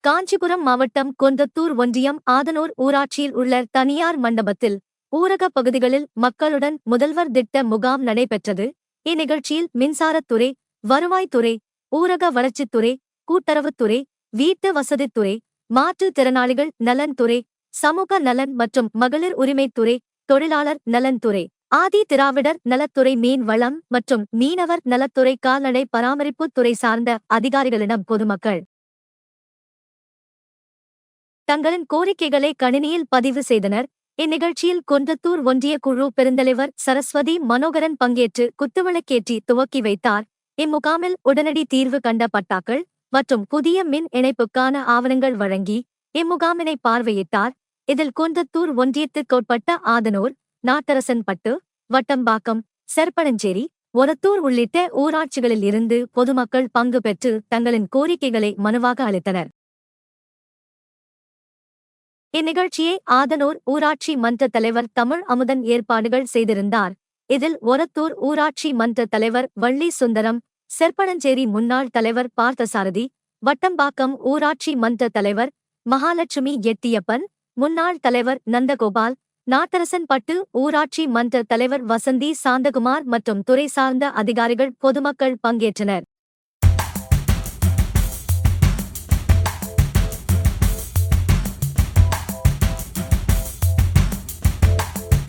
காஞ்சிபுரம் மாவட்டம் கொந்தத்தூர் ஒன்றியம் ஆதனூர் ஊராட்சியில் உள்ள தனியார் மண்டபத்தில் ஊரகப் பகுதிகளில் மக்களுடன் முதல்வர் திட்ட முகாம் நடைபெற்றது. இந்நிகழ்ச்சியில் மின்சாரத்துறை, வருவாய்த்துறை, ஊரக வளர்ச்சித்துறை, கூட்டுறவுத்துறை, வீட்டு வசதித்துறை, மாற்றுத் திறனாளிகள் நலன்துறை, சமூக நலன் மற்றும் மகளிர் உரிமைத்துறை, தொழிலாளர் நலன்துறை, ஆதி திராவிடர் நலத்துறை, மீன் வளம் மற்றும் மீனவர் நலத்துறை, கால்நடை பராமரிப்புத் துறை சார்ந்த அதிகாரிகளிடம் பொதுமக்கள் தங்களின் கோரிக்கைகளை கணினியில் பதிவு செய்தனர். இந்நிகழ்ச்சியில் கொந்தத்தூர் ஒன்றிய குழு பெருந்தலைவர் சரஸ்வதி மனோகரன் பங்கேற்று குத்துவிளக்கேற்றி துவக்கி வைத்தார். இம்முகாமில் உடனடி தீர்வு கண்ட பட்டாக்கள் மற்றும் புதிய மின் இணைப்புக்கான ஆவணங்கள் வழங்கி இம்முகாமினை பார்வையிட்டார். இதில் கொந்தத்தூர் ஒன்றியத்திற்குட்பட்ட ஆதனூர், நாட்டரசன்பட்டு, வட்டம்பாக்கம், செர்ப்பனஞ்சேரி, ஒரத்தூர் உள்ளிட்ட ஊராட்சிகளில் இருந்து பொதுமக்கள் பங்கு பெற்று தங்களின் கோரிக்கைகளை மனுவாக அளித்தனர். இந்நிகழ்ச்சியை ஆதனூர் ஊராட்சி மன்ற தலைவர் தமிழ் அமுதன் ஏற்பாடுகள் செய்திருந்தார். இதில் ஒரத்தூர் ஊராட்சி மன்ற தலைவர் வள்ளி சுந்தரம், செர்ப்பனஞ்சேரி முன்னாள் தலைவர் பார்த்தசாரதி, வட்டம்பாக்கம் ஊராட்சி மன்ற தலைவர் மகாலட்சுமி எட்டியப்பன், முன்னாள் தலைவர் நந்தகோபால், நாட்டரசன்பட்டு ஊராட்சி மன்ற தலைவர் வசந்தி சாந்தகுமார் மற்றும் துறை சார்ந்த அதிகாரிகள் பொதுமக்கள் பங்கேற்றனர்.